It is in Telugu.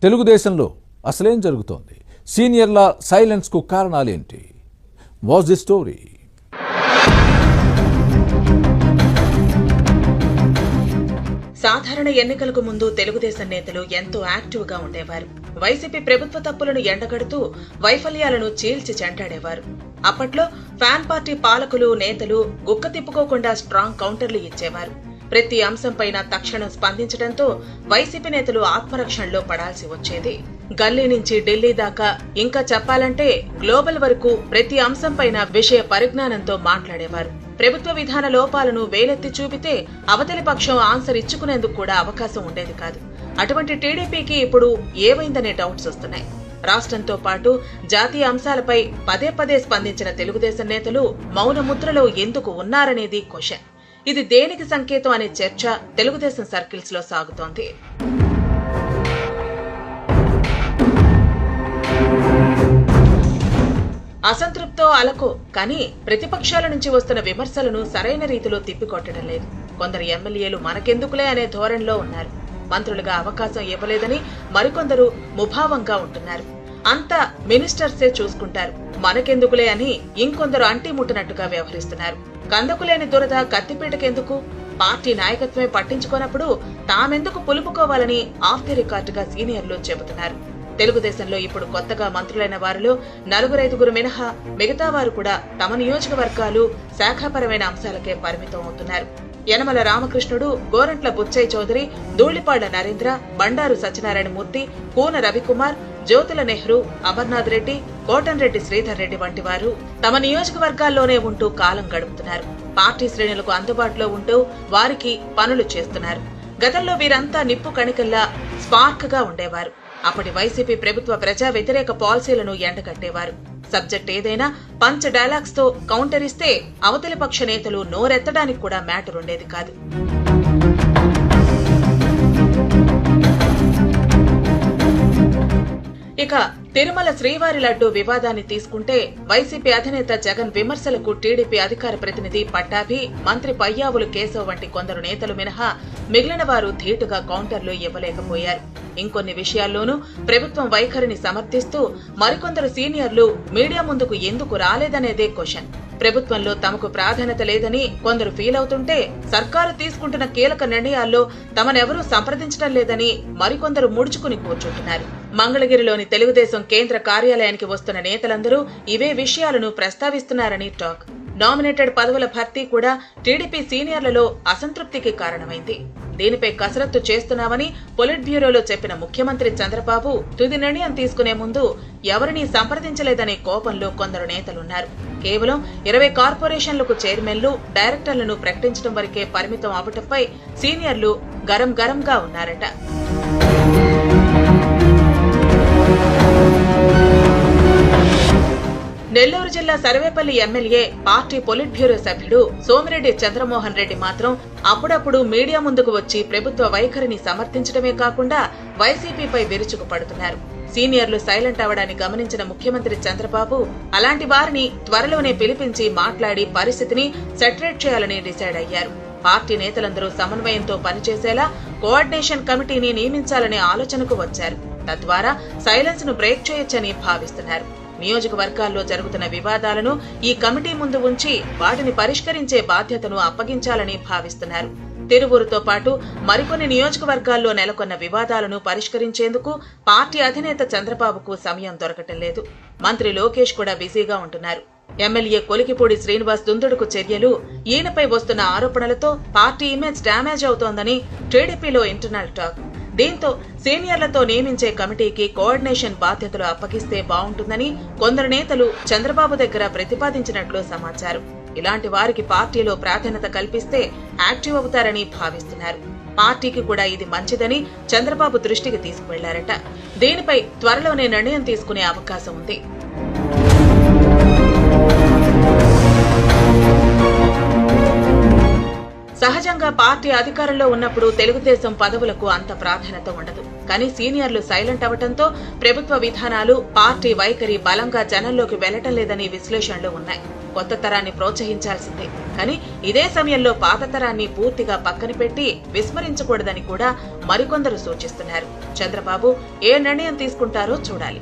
తెలుగుదేశంలో అసలేం జరుగుతోంది? సీనియర్ల సైలెన్స్కు కారణాలేంటి? What's the story? సాధారణ ఎన్నికలకు ముందు తెలుగుదేశం నేతలు ఎంతో యాక్టివ్ గా ఉండేవారు. వైసీపీ ప్రభుత్వ తప్పులను ఎండగడుతూ వైఫల్యాలను చీల్చి చెంటాడేవారు. అప్పట్లో ఫ్యాన్ పార్టీ పాలకులు నేతలు గుక్క తిప్పుకోకుండా స్ట్రాంగ్ కౌంటర్లు ఇచ్చేవారు. ప్రతి అంశంపైన తక్షణం స్పందించడంతో వైసీపీ నేతలు ఆత్మరక్షణలో పడాల్సి వచ్చేది. గల్లీ నుంచి ఢిల్లీ దాకా, ఇంకా చెప్పాలంటే గ్లోబల్ వరకు ప్రతి అంశంపైన విషయ పరిజ్ఞానంతో మాట్లాడేవారు. ప్రభుత్వ విధాన లోపాలను వేలెత్తి చూపితే అవతలి పక్షం ఆన్సర్ ఇచ్చుకునేందుకు కూడా అవకాశం ఉండేది కాదు. అటువంటి టీడీపీకి ఇప్పుడు ఏమైందనే డౌట్స్ వస్తున్నాయి. రాష్ట్రంతో పాటు జాతీయ అంశాలపై పదే పదే స్పందించిన తెలుగుదేశం నేతలు మౌన ముద్రలో ఎందుకు ఉన్నారనేది క్వశ్చన్. ఇది దేనికి సంకేతం అనే చర్చ తెలుగుదేశం సర్కిల్స్ లో సాగుతోంది. అసంతృప్తో అలకో కానీ ప్రతిపక్షాల నుంచి వస్తున్న విమర్శలను సరైన రీతిలో తిప్పికొట్టడం లేదు. కొందరు ఎమ్మెల్యేలు మనకెందుకులే అనే ధోరణిలో ఉన్నారు. మంత్రులుగా అవకాశం ఇవ్వలేదని మరికొందరు ముభావంగా ఉంటున్నారు. అంతా మినిస్టర్సే చూసుకుంటారు, మనకెందుకులే అని ఇంకొందరు అంటిముట్టినట్టుగా వ్యవహరిస్తున్నారు. కందకులేని దురద కత్తిపీటకెందుకు? పార్టీ నాయకత్వమే పట్టించుకోనప్పుడు తామెందుకు పులుపుకోవాలని ఆఫ్ ది రికార్డుగా సీనియర్లు చెబుతున్నారు. తెలుగుదేశంలో ఇప్పుడు కొత్తగా మంత్రులైన వారిలో 4-5 మినహా మిగతా వారు కూడా తమ నియోజకవర్గాలు, శాఖాపరమైన అంశాలకే పరిమితం అవుతున్నారు. యనమల రామకృష్ణుడు, గోరంట్ల బుచ్చయ్య చౌదరి, ధూళిపాళ్ల నరేంద్ర, బండారు సత్యనారాయణమూర్తి, కూన రవికుమార్, జ్యోతుల నెహ్రూ, అమర్నాథ్ రెడ్డి, కోటంరెడ్డి శ్రీధర్ రెడ్డి వంటి వారు తమ నియోజకవర్గాల్లోనే ఉంటూ కాలం గడుపుతున్నారు. పార్టీ శ్రేణులకు అందుబాటులో ఉంటూ వారికి పనులు చేస్తున్నారు. గతంలో వీరంతా నిప్పు కణికల్లా స్పార్క్ గా ఉండేవారు. అప్పటి వైసీపీ ప్రభుత్వ ప్రజా వ్యతిరేక పాలసీలను ఎండగట్టేవారు. సబ్జెక్ట్ ఏదైనా పంచ్ డైలాగ్స్ తో కౌంటర్ ఇస్తే అవతలి పక్ష నేతలు నోరెత్తడానికి కూడా మ్యాటర్ ఉండేది కాదు. ఇక తిరుమల శ్రీవారి లడ్డు వివాదాన్ని తీసుకుంటే వైసీపీ అధినేత జగన్ విమర్శలకు టీడీపీ అధికార ప్రతినిధి పట్టాభి, మంత్రి పయ్యావులు కేశవ్ వంటి కొందరు నేతలు మినహా మిగిలిన వారు ధీటుగా కౌంటర్లు ఇవ్వలేకపోయారు. ఇంకొన్ని విషయాల్లోనూ ప్రభుత్వం వైఖరిని సమర్థిస్తూ మరికొందరు సీనియర్లు మీడియా ముందుకు ఎందుకు రాలేదనేదే క్వశ్చన్. ప్రభుత్వంలో తమకు ప్రాధాన్యత లేదని కొందరు ఫీల్ అవుతుంటే సర్కారు తీసుకుంటున్న కీలక నిర్ణయాల్లో తమనెవరూ సంప్రదించడం లేదని మరికొందరు ముడుచుకుని కూర్చుంటున్నారు. మంగళగిరిలోని తెలుగుదేశం కేంద్ర కార్యాలయానికి వస్తున్న నేతలందరూ ఇవే విషయాలను ప్రస్తావిస్తున్నారని టాక్. నామినేటెడ్ పదవుల భర్తీ కూడా టీడీపీ సీనియర్లలో అసంతృప్తికి కారణమైంది. దీనిపై కసరత్తు చేస్తున్నామని పొలిట్ బ్యూరోలో చెప్పిన ముఖ్యమంత్రి చంద్రబాబు తుది నిర్ణయం తీసుకునే ముందు ఎవరినీ సంప్రదించలేదనే కోపంలో కొందరు నేతలున్నారు. కేవలం 20 కార్పొరేషన్లకు చైర్మన్లు, డైరెక్టర్లను ప్రకటించడం వరకే పరిమితం అవటంపై సీనియర్లు గరంగా ఉన్నారట. నెల్లూరు జిల్లా Sarvepalli MLA, party polit bureau సభ్యుడు సోమిరెడ్డి చంద్రమోహన్ రెడ్డి మాత్రం అప్పుడప్పుడు మీడియా ముందుకు వచ్చి ప్రభుత్వ వైఖరిని సమర్థించడమే కాకుండా వైసీపీపై విరుచుకుపడుతున్నారు. సీనియర్లు సైలెంట్ అవడాన్ని గమనించిన ముఖ్యమంత్రి చంద్రబాబు అలాంటి వారిని త్వరలోనే పిలిపించి మాట్లాడి పరిస్థితిని సెటరేట్ చేయాలని డిసైడ్ అయ్యారు. పార్టీ నేతలందరూ సమన్వయంతో పనిచేసేలా కోఆర్డినేషన్ కమిటీని నియమించాలనే ఆలోచనకు వచ్చారు. తద్వారా సైలెన్స్ ను బ్రేక్ చేయొచ్చని భావిస్తున్నారు. నియోజకవర్గాల్లో జరుగుతున్న వివాదాలను ఈ కమిటీ ముందు ఉంచి వాటిని పరిష్కరించే బాధ్యతను అప్పగించాలని భావిస్తున్నారు. తిరువూరుతో పాటు మరికొన్ని నియోజకవర్గాల్లో నెలకొన్న వివాదాలను పరిష్కరించేందుకు పార్టీ అధినేత చంద్రబాబుకు సమయం దొరకటం లేదు. మంత్రి లోకేష్ కూడా బిజీగా ఉంటున్నారు. ఎమ్మెల్యే కొలికిపూడి శ్రీనివాస్ దుందుడుకు చర్యలు, ఈయనపై వస్తున్న ఆరోపణలతో పార్టీ ఇమేజ్ డ్యామేజ్ అవుతోందని టీడీపీలో ఇంటర్నల్ టాక్. దీంతో సీనియర్లతో నియమించే కమిటీకి కోఆర్డినేషన్ బాధ్యతలు అప్పగిస్తే బాగుంటుందని కొందరు నేతలు చంద్రబాబు దగ్గర ప్రతిపాదించినట్లు సమాచారం. ఇలాంటి వారికి పార్టీలో ప్రాధాన్యత కల్పిస్తే యాక్టివ్ అవుతారని భావిస్తున్నారు. పార్టీకి కూడా ఇది మంచిదని చంద్రబాబు దృష్టికి తీసుకువెళ్లారట. దీనిపై త్వరలోనే నిర్ణయం తీసుకునే అవకాశం ఉంది. సహజంగా పార్టీ అధికారంలో ఉన్నప్పుడు తెలుగుదేశం పదవులకు అంత ప్రాధాన్యత ఉండదు. కానీ సీనియర్లు సైలెంట్ అవటంతో ప్రభుత్వ విధానాలు, పార్టీ వైఖరి బలంగా జనంలోకి వెళ్లటం లేదని విశ్లేషణలు ఉన్నాయి. కొత్త తరాన్ని ప్రోత్సహించాల్సిందే, కానీ ఇదే సమయంలో పాత తరాన్ని పూర్తిగా పక్కన పెట్టి విస్మరించకూడదని కూడా మరికొందరు సూచిస్తున్నారు. చంద్రబాబు ఏ నిర్ణయం తీసుకుంటారో చూడాలి.